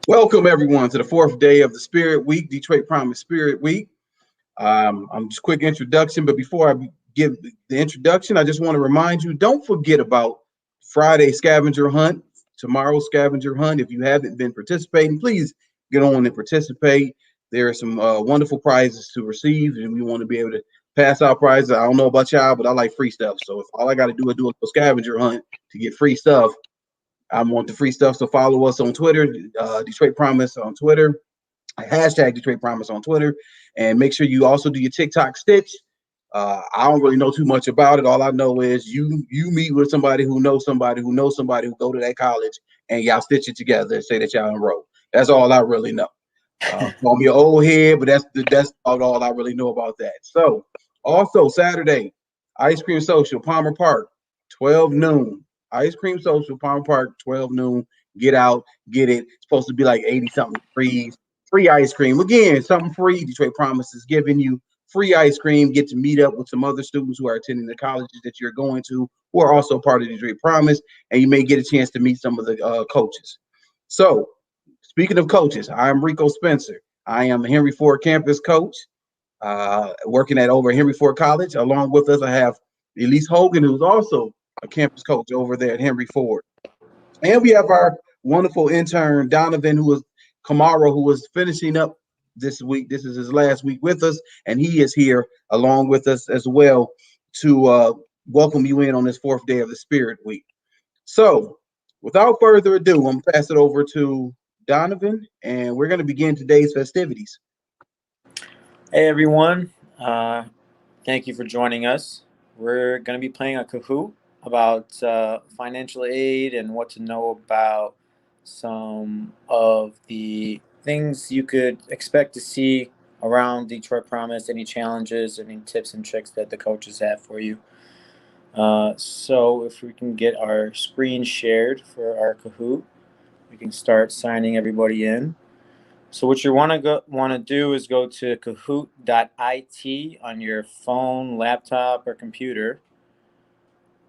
Welcome everyone to the fourth day of the Spirit Week, Detroit Promise Spirit Week. I'm just quick introduction, but before I give the introduction, I just want to remind you, don't forget about Friday scavenger hunt, tomorrow's scavenger hunt. If you haven't been participating, please get on and participate. There are some wonderful prizes to receive, and we want to be able to pass out prizes. I don't know about y'all, but I like free stuff. So if all I got to do is do a scavenger hunt to get free stuff, I want the free stuff. So follow us on Twitter, Detroit Promise on Twitter, hashtag Detroit Promise on Twitter, and make sure you also do your TikTok stitch. I don't really know too much about it. All I know is you meet with somebody who knows somebody who knows somebody who go to that college, and y'all stitch it together and say that y'all enrolled. That's all I really know. Call me an old head, but that's all I really know about that. So also Saturday, Ice Cream Social, Palmer Park, 12 noon. Ice Cream Social, Palmer Park, 12 noon. Get out, get it. It's supposed to be like 80 something free ice cream. Again, something free. Detroit Promise is giving you free ice cream. Get to meet up with some other students who are attending the colleges that you're going to, who are also part of Detroit Promise, and you may get a chance to meet some of the coaches. So, speaking of coaches, I'm Rico Spencer. I am a Henry Ford campus coach, working at over Henry Ford College. Along with us, I have Elise Hogan, who's also a campus coach over there at Henry Ford. And we have our wonderful intern, Donovan, Kamara, who was finishing up this week. This is his last week with us, and he is here along with us as well to welcome you in on this fourth day of the Spirit Week. So, without further ado, I'm going to pass it over to Donovan, and we're going to begin today's festivities. Hey, everyone. Thank you for joining us. We're going to be playing a Kahoot about financial aid and what to know about some of the things you could expect to see around Detroit Promise, any challenges, any tips and tricks that the coaches have for you. So if we can get our screen shared for our Kahoot, we can start signing everybody in. So what you want to do is go to kahoot.it on your phone, laptop, or computer,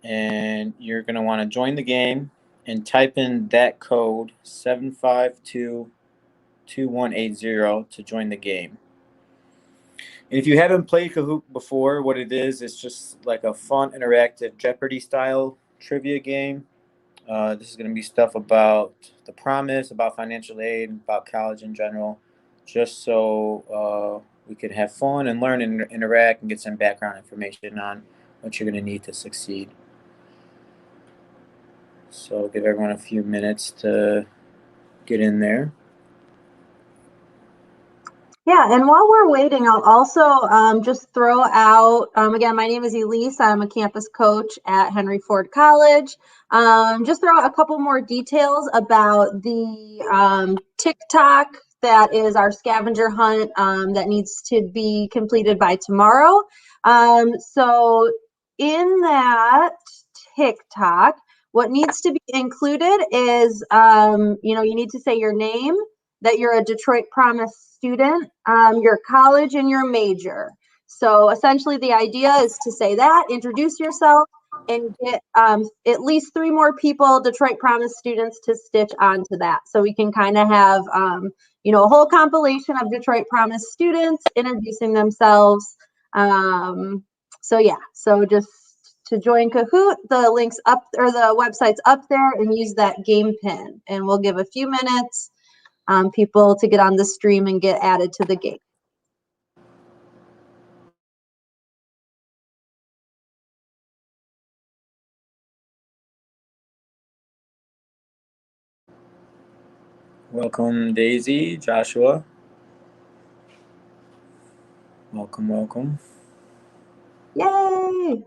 and you're going to want to join the game and type in that code 7522180 to join the game. And if you haven't played Kahoot before, what it is, it's just like a fun, interactive Jeopardy-style trivia game. This is going to be stuff about the promise, about financial aid, about college in general, just so we could have fun and learn and interact and get some background information on what you're going to need to succeed. So give everyone a few minutes to get in there. Yeah, and while we're waiting, I'll also just throw out, again, my name is Elise. I'm a campus coach at Henry Ford College. Just throw out a couple more details about the TikTok that is our scavenger hunt that needs to be completed by tomorrow. So in that TikTok, what needs to be included is, you need to say your name, that you're a Detroit Promise student, your college, and your major. So essentially the idea is to say that, introduce yourself, and get at least 3 more people, Detroit Promise students, to stitch onto that. So we can kind of have, a whole compilation of Detroit Promise students introducing themselves. So just to join Kahoot, the link's up, or the website's up there, and use that game pin. And we'll give a few minutes people to get on the stream and get added to the game. Welcome, Daisy, Joshua. Welcome. Yay!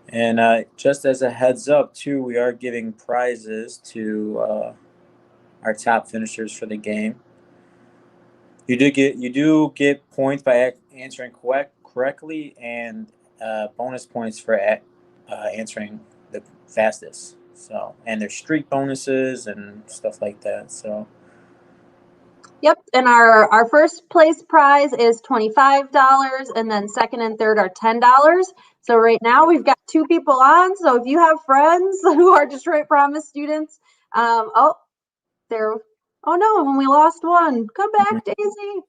And just as a heads up, too, we are giving prizes to our top finishers for the game. You do get points by answering correctly, and bonus points for answering the fastest. So, and there's streak bonuses and stuff like that. So, Yep, and our first place prize is $25, and then second and third are $10. So right now we've got 2 people on. So if you have friends who are Detroit Promise students, oh no, when we lost one, come back, Daisy.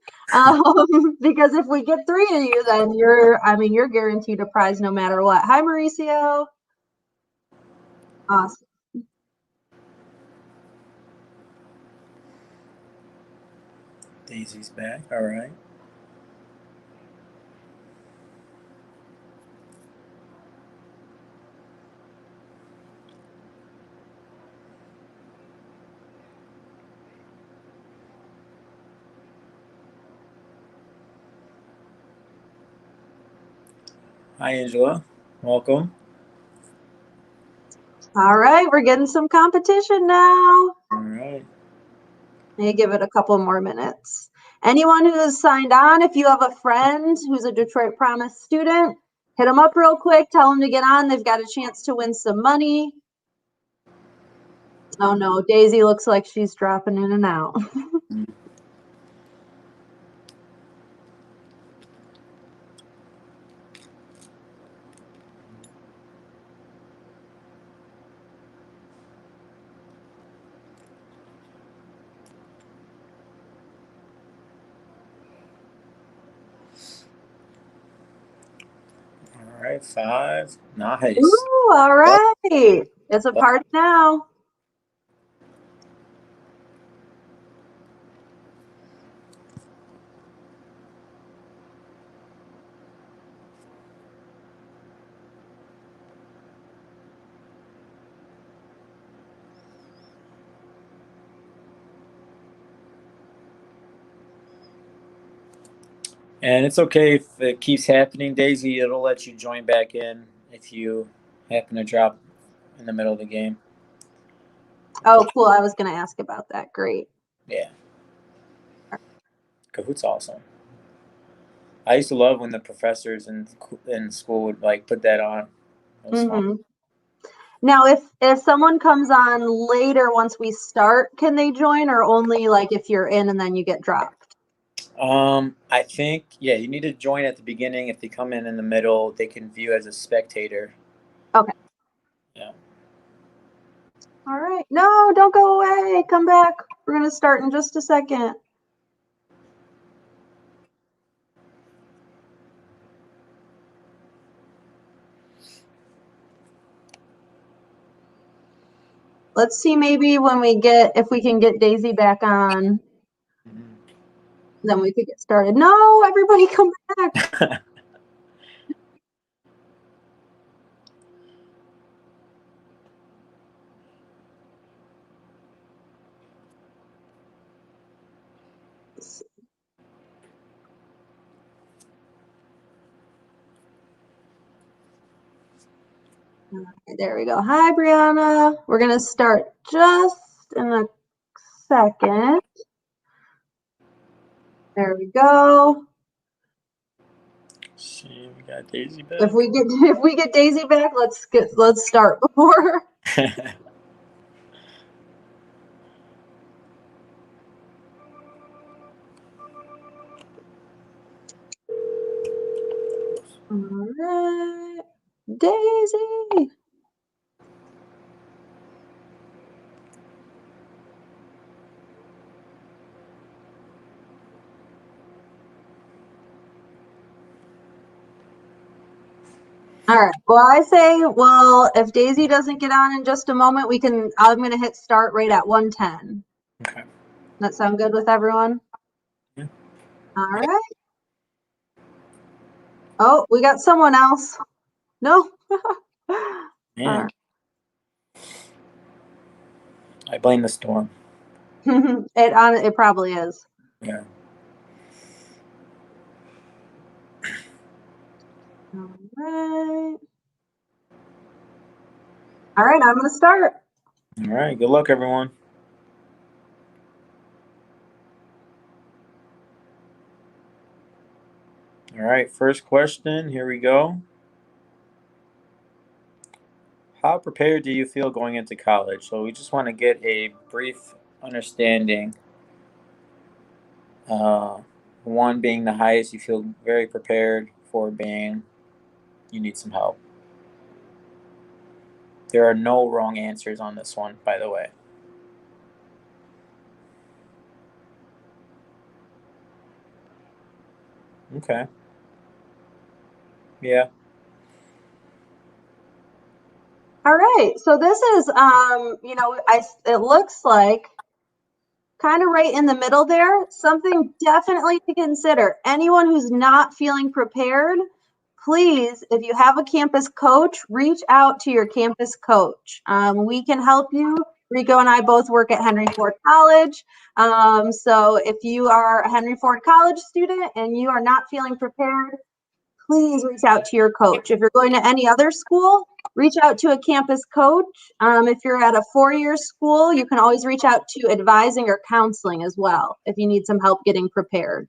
Because if we get 3 of you, then you're guaranteed a prize no matter what. Hi, Mauricio. Awesome. Daisy's back. All right. Hi, Angela. Welcome. All right, we're getting some competition now. All right. May give it a couple more minutes. Anyone who has signed on, if you have a friend who's a Detroit Promise student, hit them up real quick. Tell them to get on. They've got a chance to win some money. Oh no, Daisy looks like she's dropping in and out. All right. 5. Nice. Ooh, all right. It's a party now. And it's okay if it keeps happening, Daisy. It'll let you join back in if you happen to drop in the middle of the game. Oh, cool. I was going to ask about that. Great. Yeah. Kahoot's awesome. I used to love when the professors in school would like put that on. It was fun. Now, if someone comes on later once we start, can they join, or only like if you're in and then you get dropped? I think you need to join at the beginning. If they come in the middle, they can view as a spectator. Okay. Yeah. All right. No, don't go away. Come back. We're going to start in just a second. Let's see maybe if we can get Daisy back on, then we could get started. No, everybody come back. Okay, there we go. Hi, Brianna. We're going to start just in a second. There we go. See, we got Daisy back. If we get Daisy back, let's start before. All right, Daisy. All right. Well, if Daisy doesn't get on in just a moment, I'm going to hit start right at 1:10. Okay. That sound good with everyone? Yeah. All right. Oh, we got someone else. No. Man. I blame the storm. It probably is. Yeah. All right. All right, I'm going to start. All right. Good luck, everyone. All right. First question. Here we go. How prepared do you feel going into college? So we just want to get a brief understanding 1 being the highest, you feel very prepared, 4 being you need some help. There are no wrong answers on this one, by the way. Okay. Yeah. All right. So this is, it looks like kind of right in the middle there, something definitely to consider. Anyone who's not feeling prepared, please, if you have a campus coach, reach out to your campus coach. We can help you. Rico and I both work at Henry Ford College. So if you are a Henry Ford College student and you are not feeling prepared, please reach out to your coach. If you're going to any other school, reach out to a campus coach. If you're at a 4-year school, you can always reach out to advising or counseling as well if you need some help getting prepared.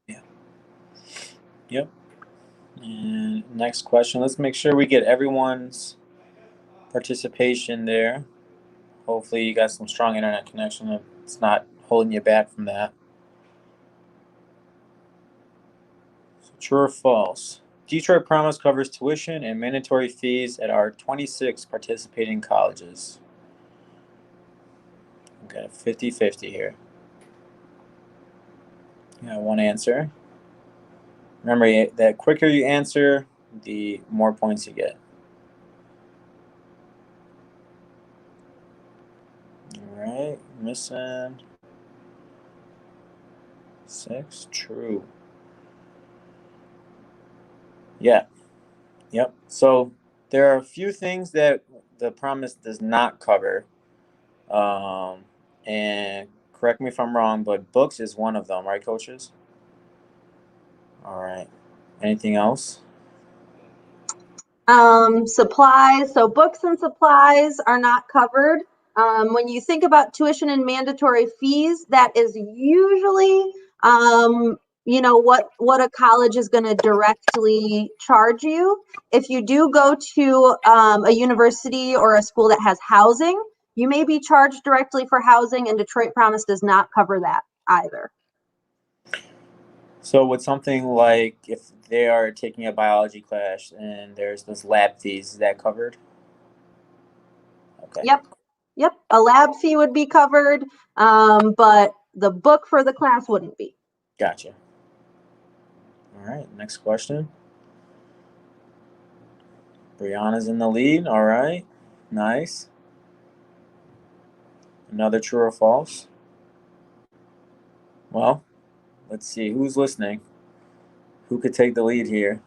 Yeah. Yep. And next question. Let's make sure we get everyone's participation there. Hopefully you got some strong internet connection. It's not holding you back from that. So true or false? Detroit Promise covers tuition and mandatory fees at our 26 participating colleges. We've got a 50-50 here. You got one answer. Remember, the quicker you answer, the more points you get. All right, missing 6. True. Yeah. Yep. So there are a few things that the promise does not cover. And correct me if I'm wrong, but books is one of them, right, coaches? All right. Anything else? Supplies. So books and supplies are not covered. When you think about tuition and mandatory fees, that is usually, what a college is going to directly charge you. If you do go to a university or a school that has housing, you may be charged directly for housing, and Detroit Promise does not cover that either. So with something like if they are taking a biology class and there's those lab fees, is that covered? Okay. Yep. A lab fee would be covered, but the book for the class wouldn't be. Gotcha. All right. Next question. Brianna's in the lead. All right. Nice. Another true or false? Well, let's see. Who's listening? Who could take the lead here?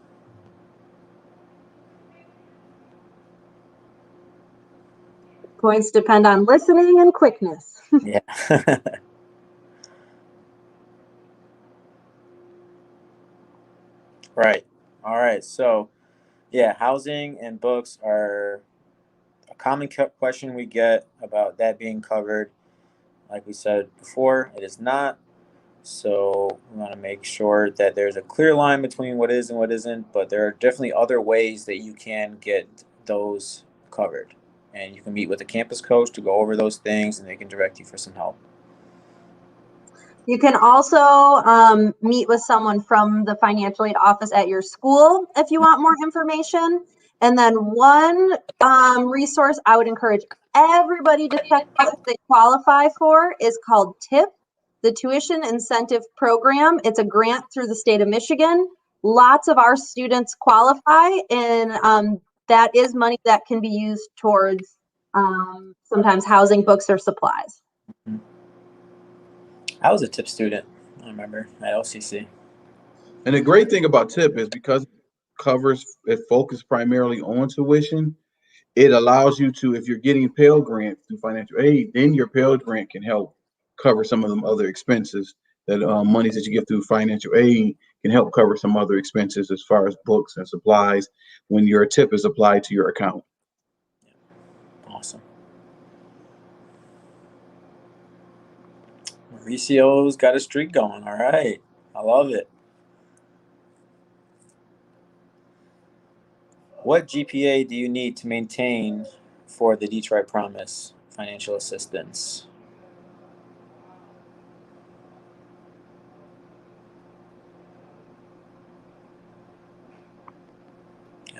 Points depend on listening and quickness. Yeah. Right. All right. So, yeah, housing and books are a common question we get about that being covered. Like we said before, it is not. So we want to make sure that there's a clear line between what is and what isn't, but there are definitely other ways that you can get those covered. And you can meet with a campus coach to go over those things, and they can direct you for some help. You can also meet with someone from the financial aid office at your school if you want more information. And then one resource I would encourage everybody to check out if they qualify for is called TIP, the Tuition Incentive Program. It's a grant through the state of Michigan. Lots of our students qualify, and that is money that can be used towards sometimes housing, books, or supplies. Mm-hmm. I was a TIP student, I remember, at LCC. And the great thing about TIP is because it focuses primarily on tuition, it allows you to, if you're getting Pell Grant through financial aid, then your Pell Grant can help cover some of them other expenses that monies that you get through financial aid can help cover some other expenses as far as books and supplies when your TIP is applied to your account. Awesome. Mauricio's got a streak going. All right. I love it. What GPA do you need to maintain for the Detroit Promise financial assistance?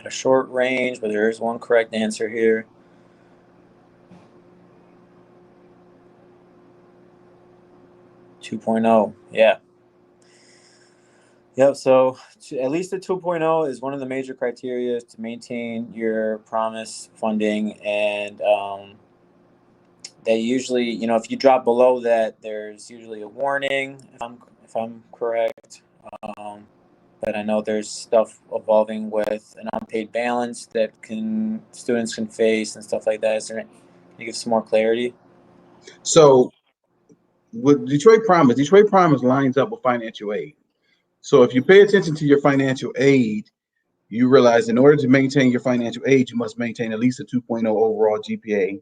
Got a short range, but there is one correct answer here. .2, yeah. Yep, so at least a 2.0 is one of the major criteria to maintain your promise funding, and they usually, if you drop below that, there's usually a warning, if I'm correct. But I know there's stuff evolving with an unpaid balance that students can face and stuff like that. Can you give some more clarity? So with Detroit Promise lines up with financial aid. So if you pay attention to your financial aid, you realize in order to maintain your financial aid, you must maintain at least a 2.0 overall GPA,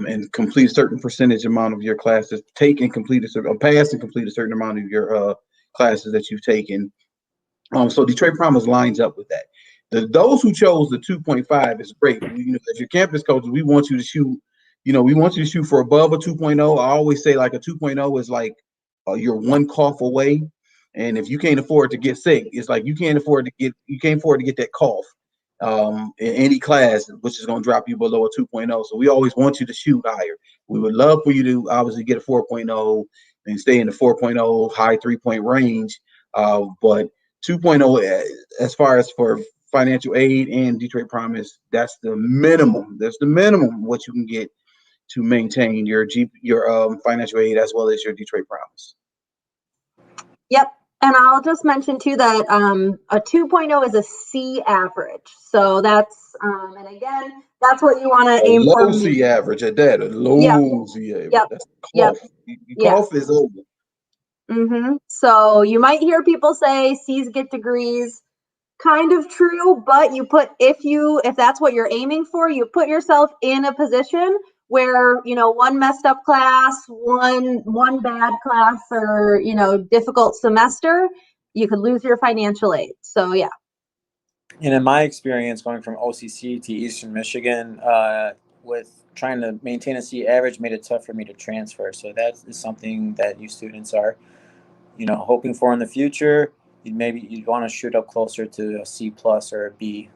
and complete a certain percentage amount of your classes, take and complete pass and complete a certain amount of your classes that you've taken. So Detroit Promise lines up with that. Those who chose the 2.5 is great. As your campus coaches, we want you to shoot. We want you to shoot for above a 2.0. I always say like a 2.0 is like you're one cough away. And if you can't afford to get sick, it's like you can't afford to get that cough in any class, which is going to drop you below a 2.0. So we always want you to shoot higher. We would love for you to obviously get a 4.0 and stay in the 4.0 high 3-point range. But 2.0, as far as for financial aid and Detroit Promise, that's the minimum. That's the minimum what you can get to maintain your financial aid as well as your Detroit Promise. Yep. And I'll just mention too that a 2.0 is a C average. So that's, and again, that's what you want to aim for. Low C average at that, a low C average. Yep. That's cough. Cough is over. So you might hear people say C's get degrees. Kind of true, but if that's what you're aiming for, you put yourself in a position where, one messed up class, one bad class, or, difficult semester, you could lose your financial aid. So, yeah. And in my experience going from OCC to Eastern Michigan, with trying to maintain a C average made it tough for me to transfer. So that is something that you students are, hoping for in the future. You'd want to shoot up closer to a C+ or a B.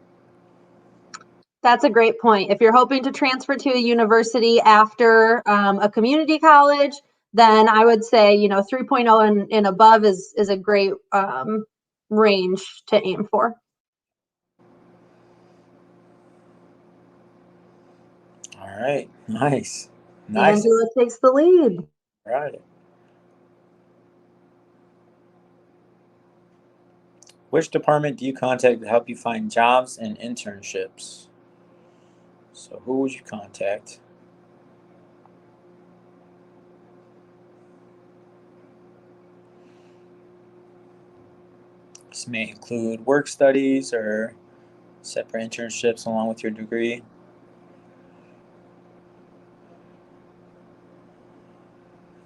That's a great point. If you're hoping to transfer to a university after a community college, then I would say, 3.0 and above is a great range to aim for. All right. Nice. Angela takes the lead. All right. Which department do you contact to help you find jobs and internships? So who would you contact? This may include work studies or separate internships along with your degree.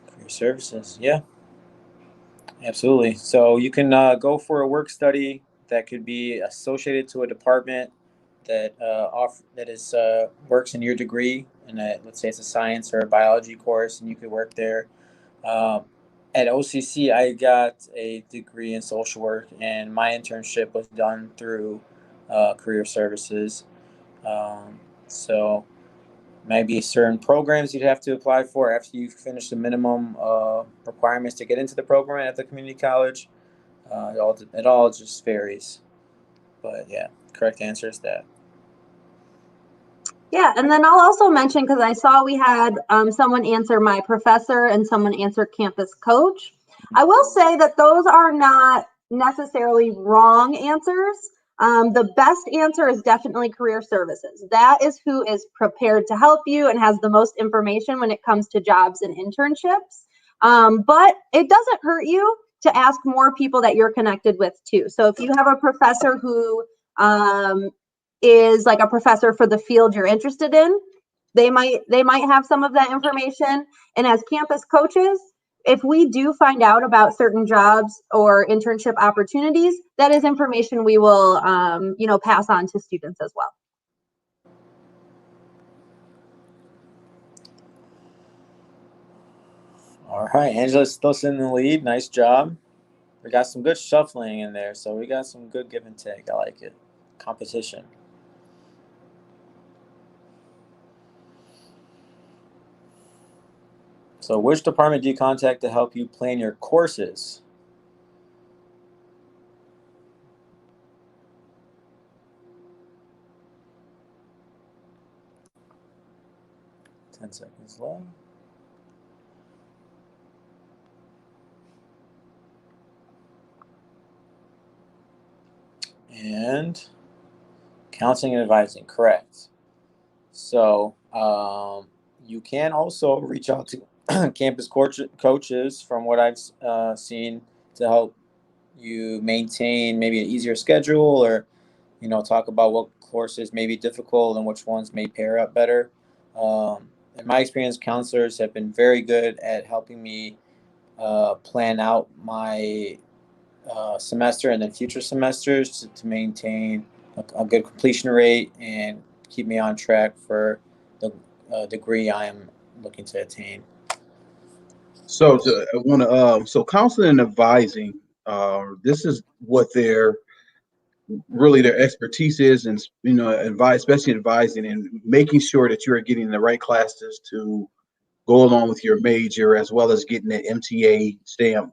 Career services, yeah. Absolutely. So you can go for a work study that could be associated to a department that works in your degree, and let's say it's a science or a biology course, and you could work there. At OCC, I got a degree in social work, and my internship was done through career services. So maybe certain programs you'd have to apply for after you finish the minimum requirements to get into the program at the community college. It all just varies. But yeah, correct answer is that. Yeah, and then I'll also mention, because I saw we had someone answer my professor and someone answer campus coach. I will say that those are not necessarily wrong answers. The best answer is definitely career services. That is who is prepared to help you and has the most information when it comes to jobs and internships. But it doesn't hurt you to ask more people that you're connected with too. So if you have a professor who is like a professor for the field you're interested in, they might have some of that information. And as campus coaches, if we do find out about certain jobs or internship opportunities, that is information we will pass on to students as well. All right, Angela's still sitting in the lead. Nice job. We got some good shuffling in there, so we got some good give and take. I like it. competition. So which department do you contact to help you plan your courses? Ten seconds left. And counseling and advising, correct. So you can also reach out to campus coaches, from what I've seen, to help you maintain maybe an easier schedule, or talk about what courses may be difficult and which ones may pair up better. In my experience, counselors have been very good at helping me plan out my semester and then future semesters to maintain a good completion rate and keep me on track for the degree I am looking to attain. So I want to so counseling and advising, this is what their expertise is, and advice, especially advising and making sure that you're getting the right classes to go along with your major, as well as getting that MTA stamp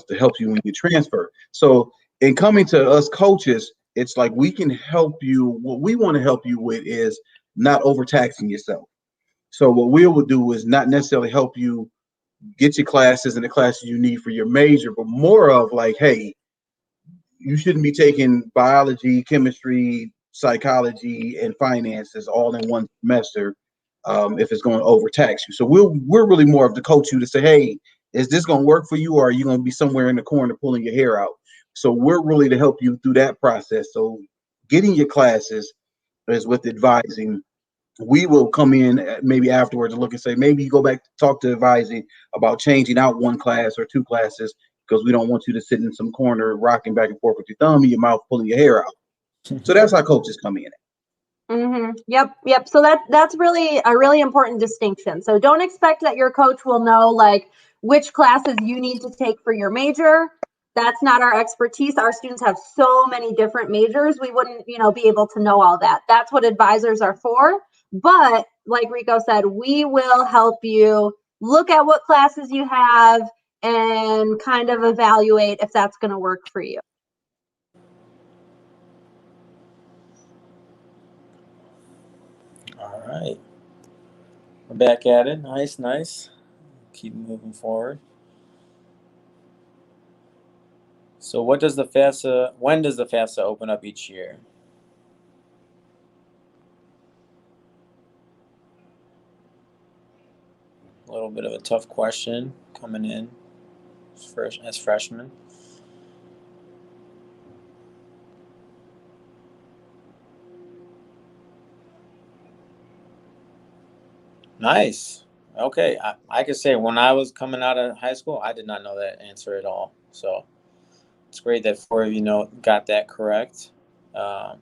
to help you when you transfer. So in coming to us coaches, it's like we can help you. What we want to help you with is not overtaxing yourself. So what we will do is not necessarily help you get your classes and the classes you need for your major, but more of like, hey, you shouldn't be taking biology, chemistry, psychology, and finances all in one semester if it's going to overtax you. So we're really more of the coach you to say, hey, is this going to work for you, or are you going to be somewhere in the corner pulling your hair out? So we're really to help you through that process. So getting your classes is with advising. We will come in maybe afterwards and look and say, maybe you go back to talk to advising about changing out one class or two classes, because we don't want you to sit in some corner rocking back and forth with your thumb in your mouth, pulling your hair out. So that's how coaches come in. Yep. So that's really a really important distinction. So don't expect that your coach will know like which classes you need to take for your major. That's not our expertise. Our students have so many different majors. We wouldn't, be able to know all that. That's what advisors are for. But like Rico said, we will help you look at what classes you have and kind of evaluate if that's going to work for you. All right. We're back at it. Nice. Keep moving forward. So when does the FAFSA open up each year? A little bit of a tough question coming in as freshmen. Nice. Okay. I could say when I was coming out of high school, I did not know that answer at all. So it's great that 4 of you got that correct. So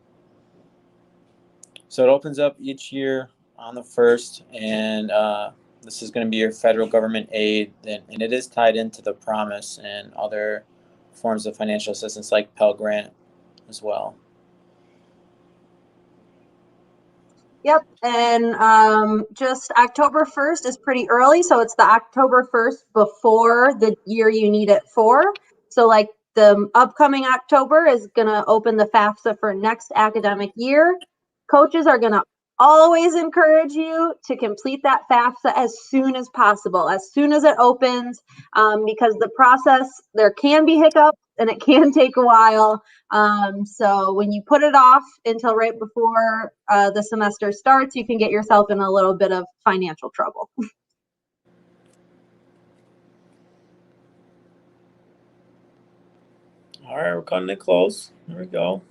it opens up each year on the 1st, and this is going to be your federal government aid, and it is tied into the Promise and other forms of financial assistance like Pell Grant as well. Yep, and just October 1st is pretty early, so it's the October 1st before the year you need it for. So like the upcoming October is going to open the FAFSA for next academic year. Coaches are going to always encourage you to complete that FAFSA as soon as possible, as soon as it opens, because the process, there can be hiccups and it can take a while. So when you put it off until right before the semester starts, you can get yourself in a little bit of financial trouble. All right, we're cutting it close. There we go.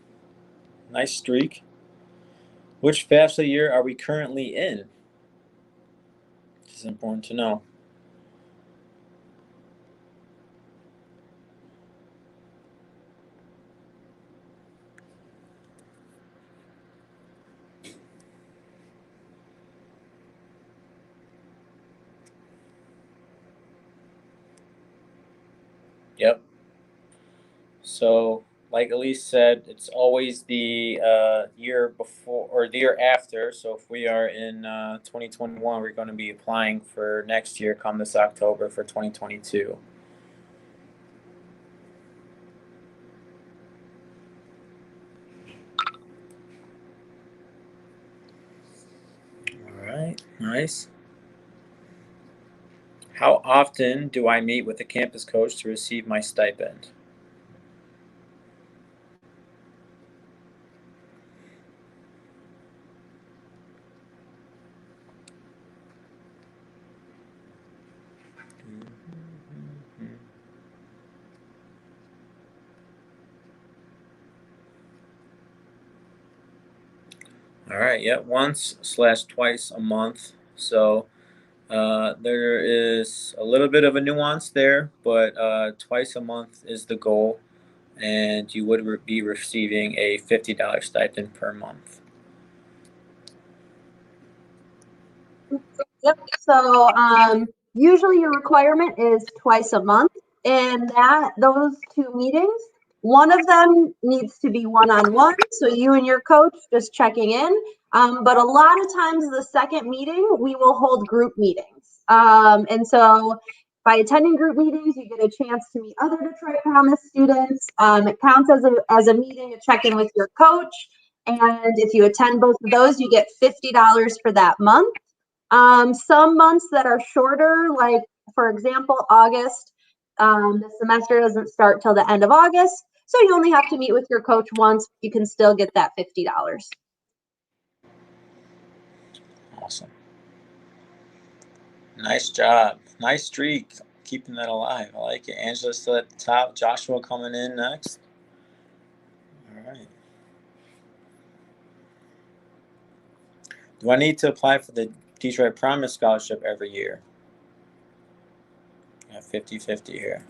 Nice streak. Which FAFSA year are we currently in? This is important to know. Yep. So like Elise said, it's always the year before or the year after. So if we are in 2021, we're going to be applying for next year come this October for 2022. All right, nice. How often do I meet with the campus coach to receive my stipend? All right, yeah, once/twice a month. So there is a little bit of a nuance there, but twice a month is the goal, and you would be receiving a $50 stipend per month. Yep. So usually your requirement is twice a month, and those two meetings, one of them needs to be one-on-one, so you and your coach just checking in. But a lot of times the second meeting, we will hold group meetings. And so by attending group meetings, you get a chance to meet other Detroit Promise students. It counts as a meeting, a check-in with your coach. And if you attend both of those, you get $50 for that month. Some months that are shorter, like for example, August, the semester doesn't start till the end of August. So you only have to meet with your coach once. You can still get that $50. Awesome. Nice job. Nice streak. Keeping that alive. I like it. Angela's still at the top. Joshua coming in next. All right. Do I need to apply for the Detroit Promise Scholarship every year? Yeah, 50-50 here.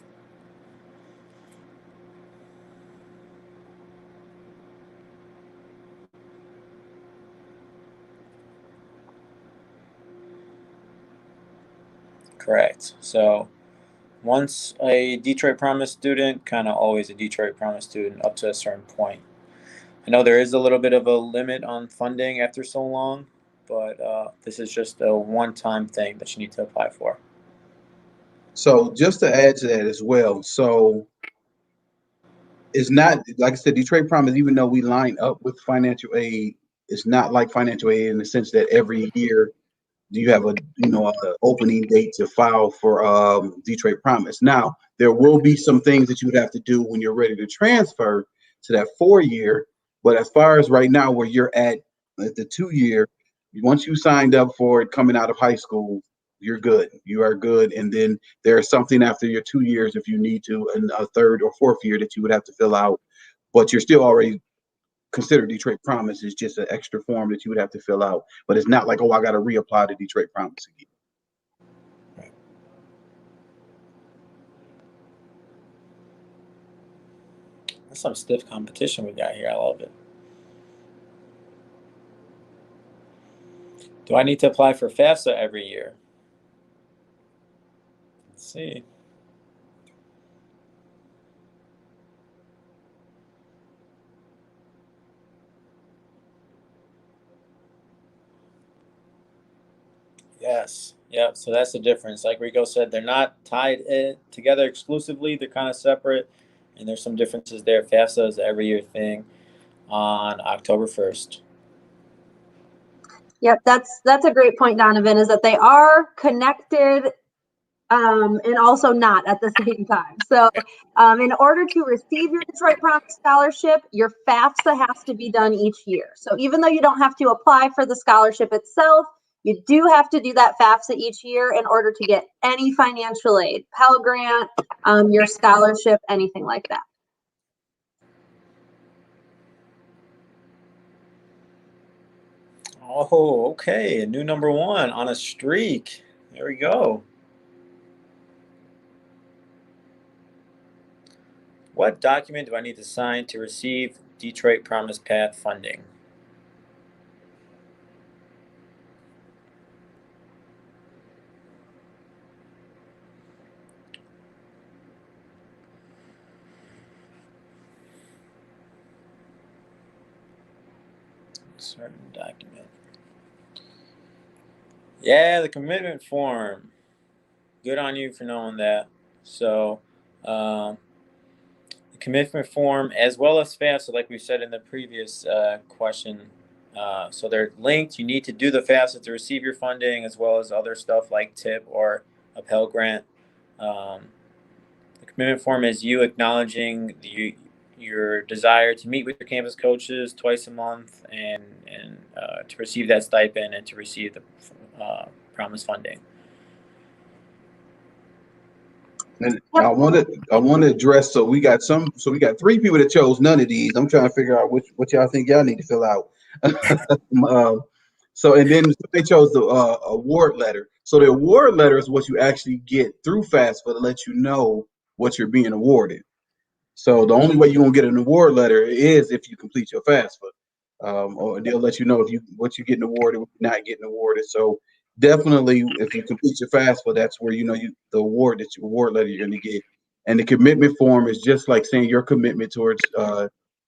Correct. So once a Detroit Promise student, kind of always a Detroit Promise student up to a certain point. I know there is a little bit of a limit on funding after so long, but this is just a one-time thing that you need to apply for. So just to add to that as well, so it's not, like I said, Detroit Promise, even though we line up with financial aid, it's not like financial aid in the sense that every year do you have a opening date to file for Detroit Promise. Now there will be some things that you would have to do when you're ready to transfer to that 4-year, but as far as right now where you're at the 2-year, once you signed up for it coming out of high school, you're good. You are good. And then there's something after your 2 years if you need to, and a third or fourth year that you would have to fill out, but you're still already considered Detroit Promise. Is just an extra form that you would have to fill out, but it's not like, oh, I got to reapply to Detroit Promise again. That's some stiff competition we got here. I love it. Do I need to apply for Fafsa every year? Let's see. Yes. Yep. So that's the difference. Like Rico said, they're not tied together exclusively. They're kind of separate, and there's some differences there. FAFSA is an every year thing on October 1st. Yep, that's a great point, Donovan, is that they are connected and also not at the same time. So in order to receive your Detroit Promise Scholarship, your FAFSA has to be done each year. So even though you don't have to apply for the scholarship itself, you do have to do that FAFSA each year in order to get any financial aid, Pell Grant, your scholarship, anything like that. Oh, okay. A new number one on a streak. There we go. What document do I need to sign to receive Detroit Promise Path funding? certain document. Yeah, the commitment form. Good on you for knowing that. So, the commitment form, as well as FAFSA, like we said in the previous question. So they're linked. You need to do the FAFSA to receive your funding, as well as other stuff like TIP or a Pell Grant. The commitment form is you acknowledging your desire to meet with your campus coaches twice a month and to receive that stipend and to receive the promised funding. And I want to address. So we got 3 people that chose none of these. I'm trying to figure out what y'all think y'all need to fill out. So and then they chose the award letter. So the award letter is what you actually get through FAFSA to let you know what you're being awarded. So the only way you're gonna get an award letter is if you complete your FAFSA, or they'll let you know what you're getting awarded, what you're not getting awarded. So definitely, if you complete your FAFSA, that's where the award letter you're gonna get. And the commitment form is just like saying your commitment towards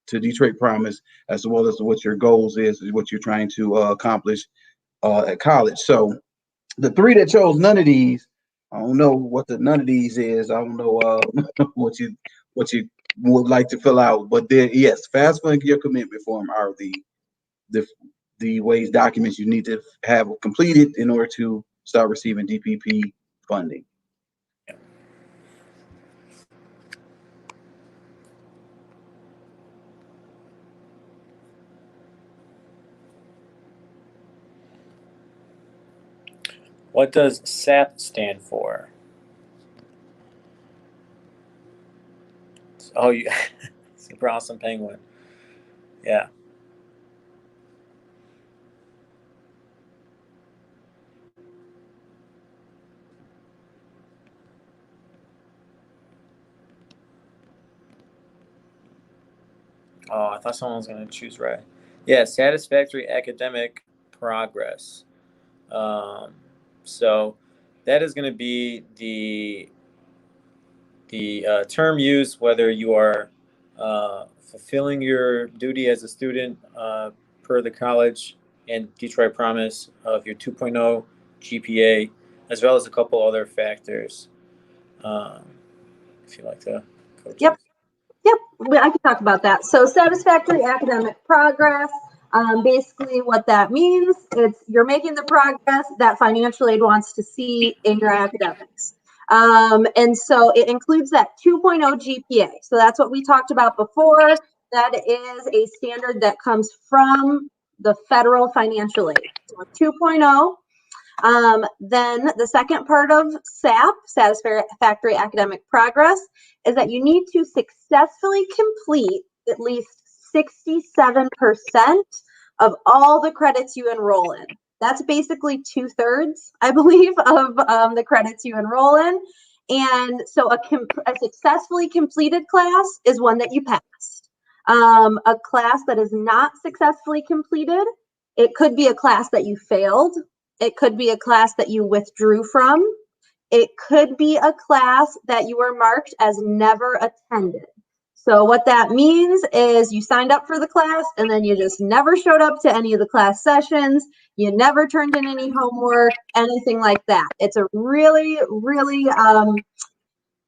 to Detroit Promise, as well as what your goals is what you're trying to accomplish at college. So the 3 that chose none of these, I don't know what the none of these is. I don't know what you would like to fill out, but then yes, FAFSA and your commitment form are the ways documents you need to have completed in order to start receiving DPP funding. What does SAP stand for? Oh, you super awesome penguin. Yeah. Oh, I thought someone was going to choose right. Yeah, satisfactory academic progress. So that is going to be the term used whether you are fulfilling your duty as a student per the college and Detroit Promise of your 2.0 GPA, as well as a couple other factors. If you like to go to. Yep, I can talk about that. So satisfactory academic progress, basically what that means, it's you're making the progress that financial aid wants to see in your academics. And so it includes that 2.0 GPA. So that's what we talked about before. That is a standard that comes from the federal financial aid. So 2.0. Then the second part of SAP, Satisfactory Academic Progress, is that you need to successfully complete at least 67% of all the credits you enroll in. That's basically 2/3, I believe, of the credits you enroll in. And so a successfully completed class is one that you passed. A class that is not successfully completed, it could be a class that you failed. It could be a class that you withdrew from. It could be a class that you were marked as never attended. So what that means is you signed up for the class and then you just never showed up to any of the class sessions. You never turned in any homework, anything like that. It's a really, really,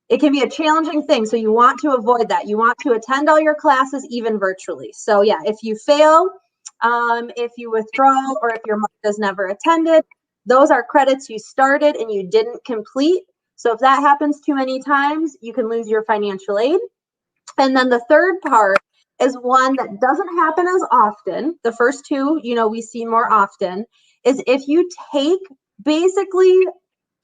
it can be a challenging thing. So you want to avoid that. You want to attend all your classes, even virtually. So yeah, if you fail, if you withdraw, or if your mark is never attended, those are credits you started and you didn't complete. So if that happens too many times, you can lose your financial aid. And then the third part is one that doesn't happen as often. The first two, we see more often, is if you take basically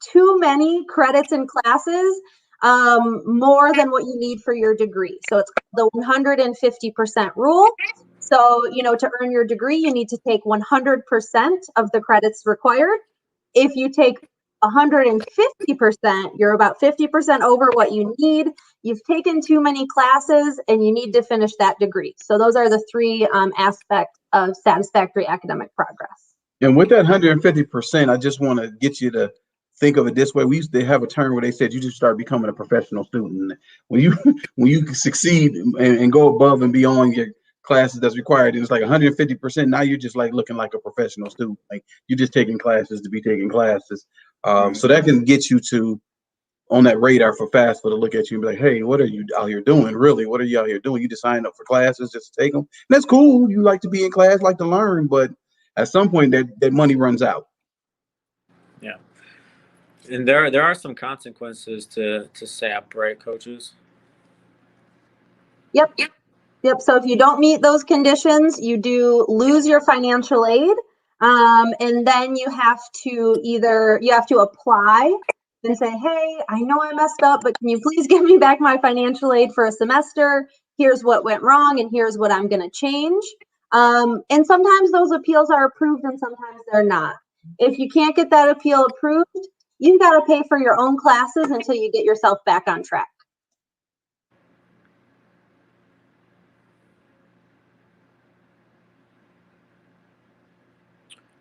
too many credits in classes, more than what you need for your degree. So it's the 150% rule. So, to earn your degree, you need to take 100% of the credits required. If you take 150%, you're about 50% over what you need. You've taken too many classes and you need to finish that degree. So those are the 3 aspects of satisfactory academic progress. And with that 150%, I just want to get you to think of it this way. We used to have a term where they said you just start becoming a professional student. When you succeed and go above and beyond classes that's required, and it's like 150%. Now you're just like looking like a professional student. Like you're just taking classes to be taking classes. So that can get you to on that radar for FAFSA to look at you and be like, hey, what are you out here doing? Really, what are you out here doing? You just signed up for classes just to take them. And that's cool. You like to be in class, like to learn, but at some point that money runs out. Yeah. And there are some consequences to SAP, right, coaches? Yep. So if you don't meet those conditions, you do lose your financial aid. And then you have to apply and say, hey, I know I messed up, but can you please give me back my financial aid for a semester? Here's what went wrong, and here's what I'm going to change. And sometimes those appeals are approved and sometimes they're not. If you can't get that appeal approved, you've got to pay for your own classes until you get yourself back on track.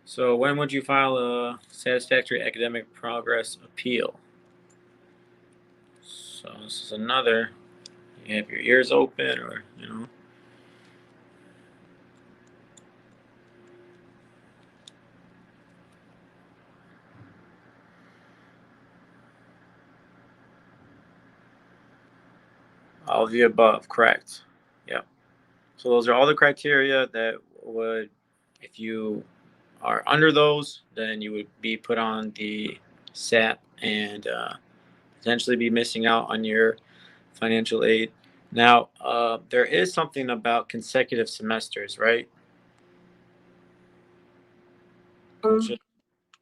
So when would you file a satisfactory academic progress appeal? So this is another, you have your ears open, or, you know. All of the above, correct. Yep. So those are all the criteria that would, if you are under those, then you would be put on the SAP and potentially be missing out on your financial aid. Now, there is something about consecutive semesters, right?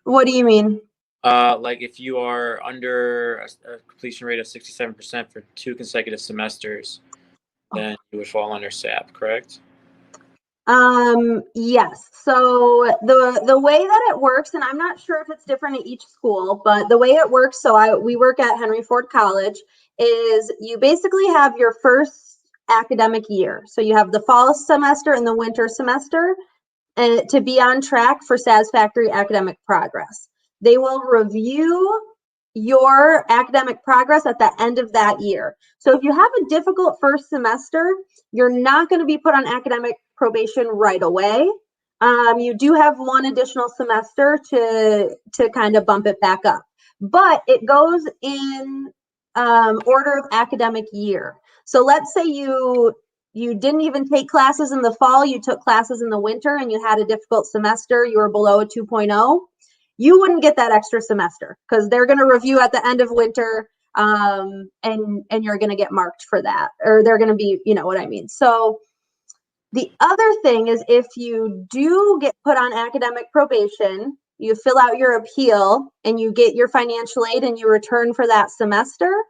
What do you mean? Like if you are under a completion rate of 67% for 2 consecutive semesters, then you would fall under SAP, correct? Yes. So the way that it works, and I'm not sure if it's different at each school, but the way it works, we work at Henry Ford College, is you basically have your first academic year. So you have the fall semester and the winter semester, and to be on track for satisfactory academic progress. They will review your academic progress at the end of that year. So if you have a difficult first semester, you're not going to be put on academic probation right away. You do have one additional semester to kind of bump it back up, but it goes in order of academic year. So let's say you didn't even take classes in the fall, you took classes in the winter, and you had a difficult semester, you were below a 2.0, you wouldn't get that extra semester because they're going to review at the end of winter, and you're going to get marked for that, or they're going to be, you know what I mean. So the other thing is, if you do get put on academic probation, you fill out your appeal and you get your financial aid and you return for that semester,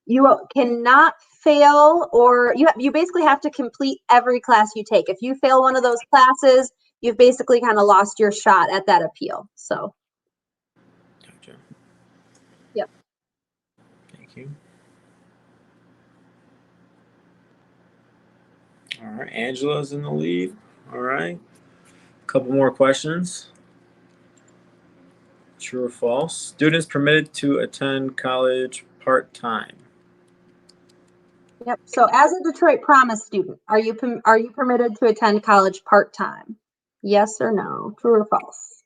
you cannot fail, or you basically have to complete every class you take. If you fail one of those classes, you've basically kind of lost your shot at that appeal. So, Gotcha. Yep. Thank you. All right, Angela's in the lead. All right. A couple more questions. True or false? Students permitted to attend college part-time. Yep. So as a Detroit Promise student, are you permitted to attend college part-time? Yes or no? True or false?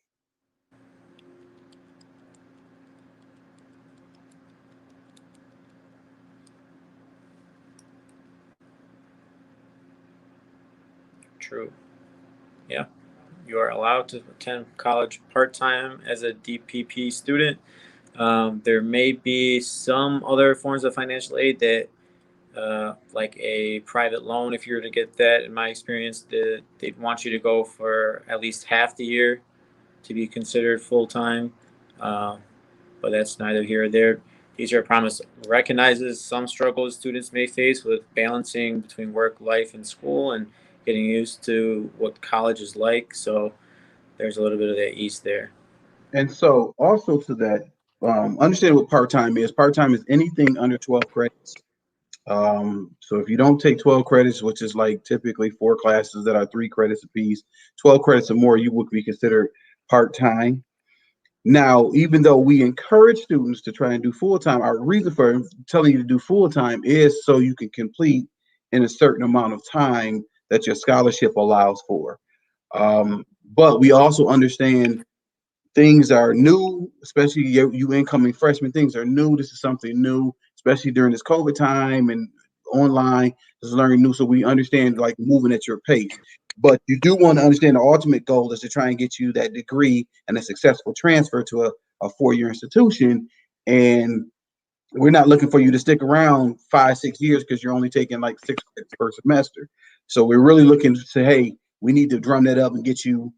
True. Yeah. You are allowed to attend college part-time as a DPP student. There may be some other forms of financial aid that, like a private loan, if you were to get that, in my experience, they'd want you to go for at least half the year to be considered full-time. But that's neither here or there. Teacher Promise recognizes some struggles students may face with balancing between work, life, and school, and getting used to what college is like. So there's a little bit of that ease there. And so also to that, understand what part-time is. Part-time is anything under 12 credits. So if you don't take 12 credits, which is like typically 4 classes that are 3 credits apiece, 12 credits or more, you would be considered part-time. Now, even though we encourage students to try and do full-time, our reason for telling you to do full-time is so you can complete in a certain amount of time that your scholarship allows for. But we also understand things are new, especially you incoming freshmen. Things are new. This is something new, especially during this COVID time and online. This is learning new, so we understand like moving at your pace. But you do want to understand the ultimate goal is to try and get you that degree and a successful transfer to a four-year institution. And we're not looking for you to stick around 5-6 years because you're only taking like 6 credits per semester. So we're really looking to say, hey, we need to drum that up and get you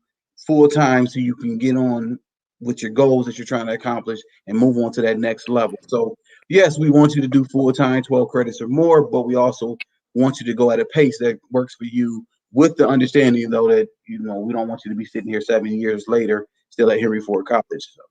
full time so you can get on with your goals that you're trying to accomplish and move on to that next level. So yes, we want you to do full time, 12 credits or more, but we also want you to go at a pace that works for you, with the understanding though that we don't want you to be sitting here 7 years later still at Henry Ford College. So.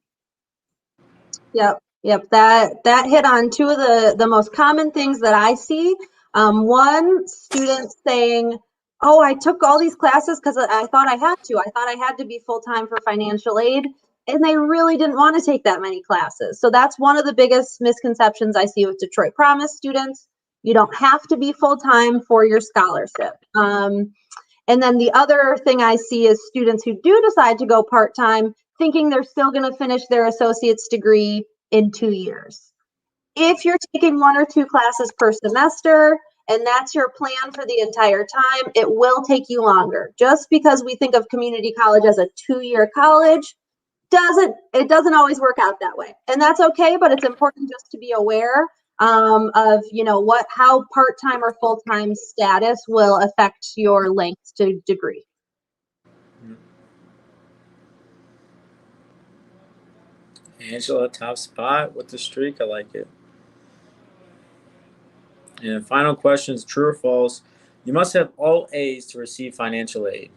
Yep. That hit on two of the most common things that I see. One, students saying, "Oh, I took all these classes because I thought I had to. I thought I had to be full-time for financial aid," and they really didn't want to take that many classes. So that's one of the biggest misconceptions I see with Detroit Promise students. You don't have to be full-time for your scholarship. And then the other thing I see is students who do decide to go part-time, thinking they're still going to finish their associate's degree in 2 years. If you're taking 1 or 2 classes per semester and that's your plan for the entire time, it will take you longer. Just because we think of community college as a 2-year college doesn't always work out that way. And that's okay, but it's important just to be aware of how part-time or full-time status will affect your length to degree. Angela, top spot with the streak. I like it. And final questions, true or false? You must have all A's to receive financial aid.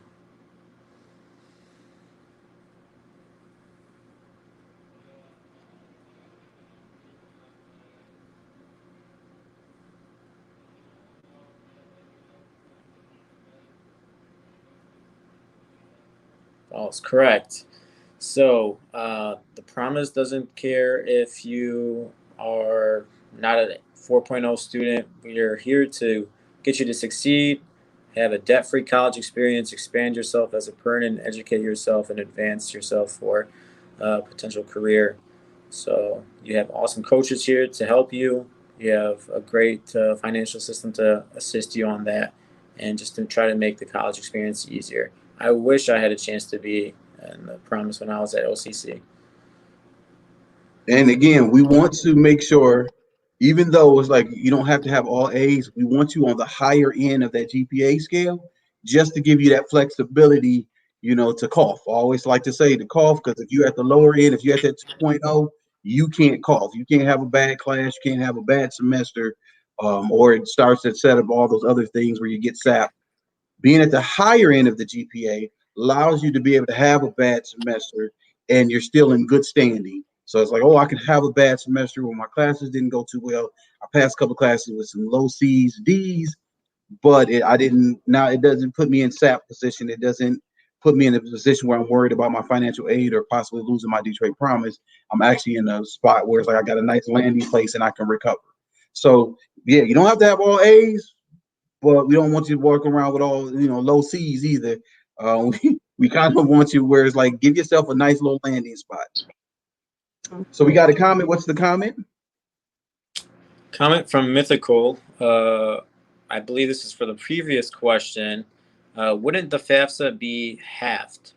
False, correct. So the promise doesn't care if you are not a 4.0 student. We are here to get you to succeed, have a debt-free college experience, expand yourself as a person, educate yourself, and advance yourself for a potential career. So you have awesome coaches here to help you. You have a great financial system to assist you on that, and just to try to make the college experience easier. I wish I had a chance to be in the promise when I was at OCC. And again, we want to make sure, even though it's like you don't have to have all A's, we want you on the higher end of that GPA scale, just to give you that flexibility, to cough. I always like to say to cough, because if you're at the lower end, if you're at that 2.0, you can't cough. You can't have a bad class, you can't have a bad semester, or it starts to set up all those other things where you get sapped. Being at the higher end of the GPA allows you to be able to have a bad semester and you're still in good standing. So it's like, oh, I can have a bad semester when my classes didn't go too well. I passed a couple classes with some low C's, D's, but it doesn't put me in SAP position. It doesn't put me in a position where I'm worried about my financial aid or possibly losing my Detroit Promise. I'm actually in a spot where it's like I got a nice landing place and I can recover. So yeah, you don't have to have all A's, but we don't want you to walk around with all low C's either. We kind of want you where it's like, give yourself a nice little landing spot. So we got a comment. What's the comment? Comment from Mythical. I believe this is for the previous question. Wouldn't the Fafsa be halved?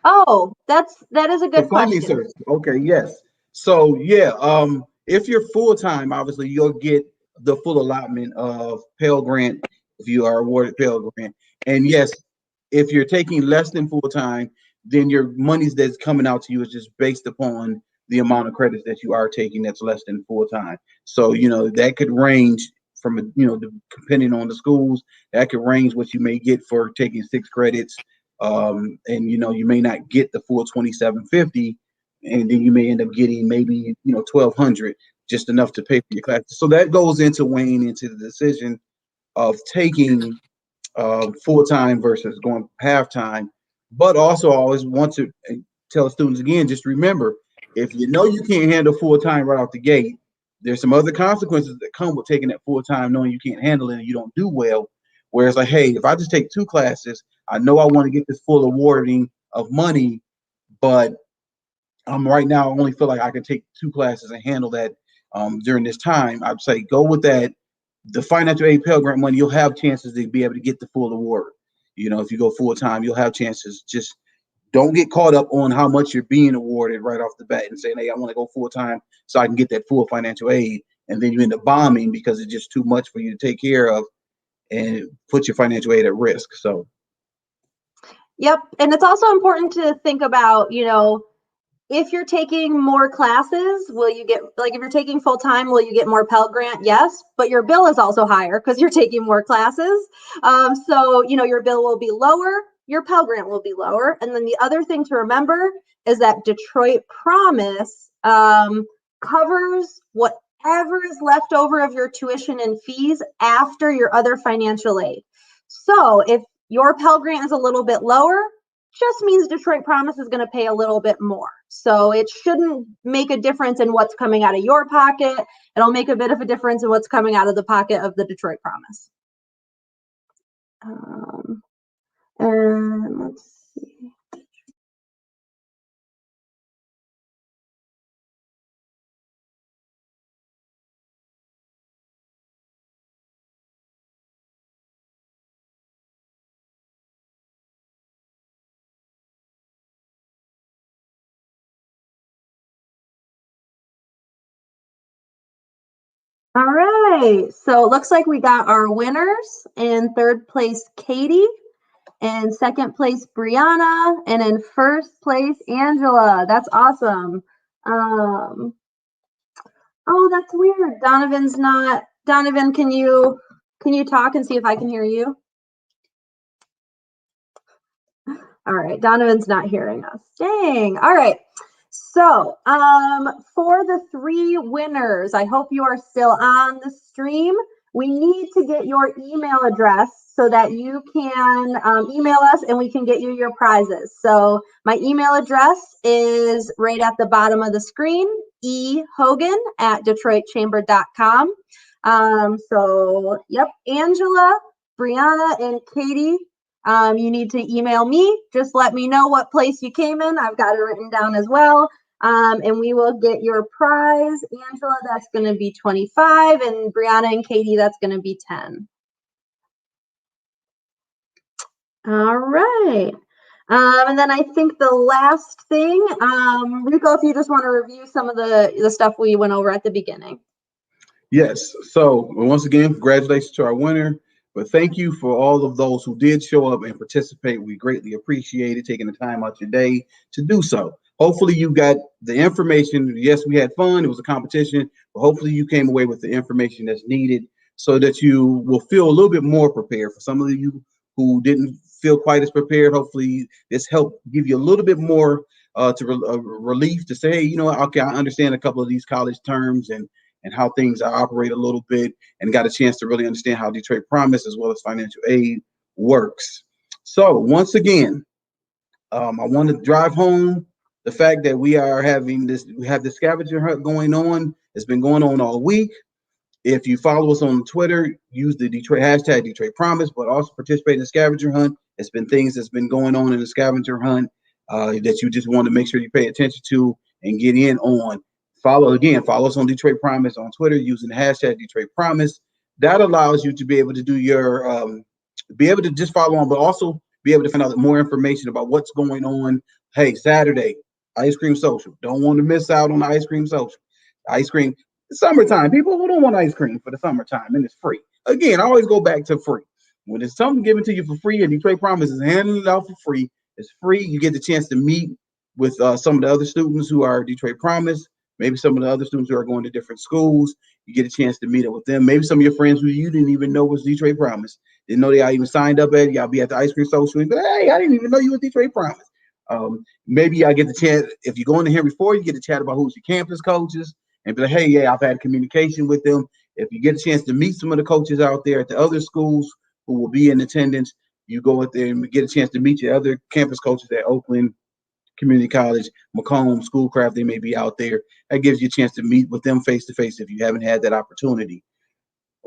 Oh, that is a good question. Search. Okay, yes. So yeah, if you're full time, obviously you'll get the full allotment of Pell Grant if you are awarded Pell Grant. And yes, if you're taking less than full time, then your monies that's coming out to you is just based upon the amount of credits that you are taking that's less than full time. So that could range from depending on the schools, that could range what you may get for taking 6 credits. And you may not get the full 2750, and then you may end up getting maybe 1200, just enough to pay for your classes. So that goes into weighing into the decision of taking full-time versus going half-time. But also I always want to tell students again, just remember, if you can't handle full-time right out the gate, there's some other consequences that come with taking that full-time, knowing you can't handle it and you don't do well. where it's like, hey, if I just take 2 classes, I know I want to get this full awarding of money, but right now I only feel like I can take 2 classes and handle that during this time. I'd say go with that. The financial aid Pell Grant money, you'll have chances to be able to get the full award. If you go full time, you'll have chances. Just don't get caught up on how much you're being awarded right off the bat and saying, hey, I want to go full time so I can get that full financial aid. And then you end up bombing because it's just too much for you to take care of and put your financial aid at risk. So. Yep. And it's also important to think about, if you're taking more classes, will you get, like, if you're taking full time, will you get more Pell Grant? Yes, but your bill is also higher because you're taking more classes. So, your bill will be lower, your Pell Grant will be lower. And then the other thing to remember is that Detroit Promise covers whatever is left over of your tuition and fees after your other financial aid. So if your Pell Grant is a little bit lower, just means Detroit Promise is going to pay a little bit more. So it shouldn't make a difference in what's coming out of your pocket. It'll make a bit of a difference in what's coming out of the pocket of the Detroit Promise. And let's see. All right, so it looks like we got our winners. In third place, Katie. In second place, Brianna. And in first place, Angela. That's awesome. Oh, that's weird. Donovan's not. Donovan, can you talk and see if I can hear you? All right, Donovan's not hearing us. Dang. All right. So, for the 3 winners, I hope you are still on the stream. We need to get your email address so that you can email us and we can get you your prizes. So my email address is right at the bottom of the screen, ehogan@detroitchamber.com. So, yep, Angela, Brianna, and Katie, you need to email me. Just let me know what place you came in. I've got it written down as well. And we will get your prize. Angela, that's going to be 25, and Brianna and Katie, that's going to be 10. All right. And then I think the last thing, Rico, if you just want to review some of the stuff we went over at the beginning. Yes. So once again, congratulations to our winner. But thank you for all of those who did show up and participate. We greatly appreciate it, taking the time out your day to do so. Hopefully you got the information. Yes, we had fun. It was a competition, but hopefully you came away with the information that's needed so that you will feel a little bit more prepared. For some of you who didn't feel quite as prepared, hopefully this helped give you a little bit more relief to say, hey, okay, I understand a couple of these college terms and how things operate a little bit, and got a chance to really understand how Detroit Promise as well as financial aid works. So once again, I want to drive home the fact that we have the scavenger hunt going on. It's been going on all week. If you follow us on Twitter, use the hashtag Detroit Promise, but also participate in the scavenger hunt. It's been things that's been going on in the scavenger hunt that you just want to make sure you pay attention to and get in on. Follow us on Detroit Promise on Twitter using the hashtag Detroit Promise. That allows you to be able to do be able to just follow on, but also be able to find out more information about what's going on. Hey, Saturday, ice cream social. Don't want to miss out on the ice cream social. Ice cream, summertime. People who don't want ice cream for the summertime, and it's free. Again, I always go back to free. When it's something given to you for free, and Detroit Promise is handing it out for free, it's free. You get the chance to meet with some of the other students who are Detroit Promise. Maybe some of the other students who are going to different schools, you get a chance to meet up with them. Maybe some of your friends who you didn't even know was Detroit Promise. Didn't know they all even signed up at. Y'all be at the ice cream social. But hey, I didn't even know you were Detroit Promise. Maybe y'all get the chance, if you're going to here before, you get to chat about who's your campus coaches and be like, hey, yeah, I've had communication with them. If you get a chance to meet some of the coaches out there at the other schools who will be in attendance, you go out there and get a chance to meet your other campus coaches at Oakland Community College, Macomb, Schoolcraft. They may be out there. That gives you a chance to meet with them face to face if you haven't had that opportunity.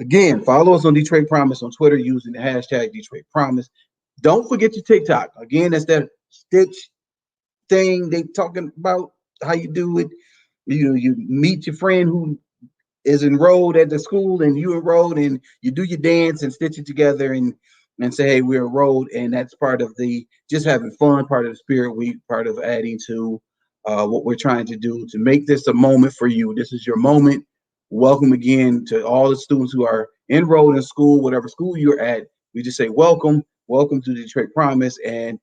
Again, follow us on Detroit Promise on Twitter using the hashtag Detroit Promise. Don't forget your TikTok. Again, that's that Stitch thing they talking about, how you do it. You meet your friend who is enrolled at the school and you enrolled, and you do your dance and stitch it together and say, hey, we're enrolled. And that's part of the just having fun, part of the Spirit Week, part of adding to what we're trying to do to make this a moment for you. This is your moment. Welcome again to all the students who are enrolled in school, whatever school you're at. We just say welcome to Detroit Promise, and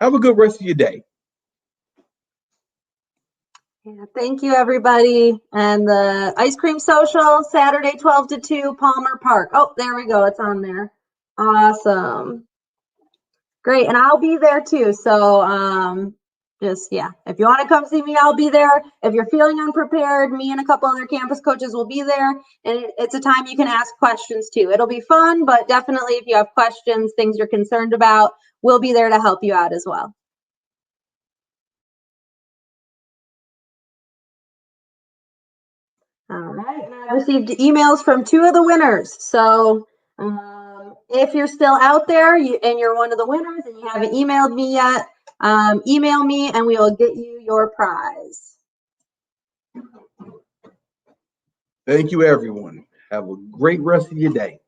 have a good rest of your day. Yeah, thank you, everybody. And the ice cream social, Saturday, 12 to 2, Palmer Park. Oh, there we go. It's on there. Awesome. Great. And I'll be there too. So yeah, if you want to come see me, I'll be there. If you're feeling unprepared, me and a couple other campus coaches will be there. And it's a time you can ask questions too. It'll be fun, but definitely if you have questions, things you're concerned about, we'll be there to help you out as well. All right, and I received emails from 2 of the winners. So if you're still out there and you're one of the winners and you haven't emailed me yet, email me and we will get you your prize. Thank you, everyone. Have a great rest of your day.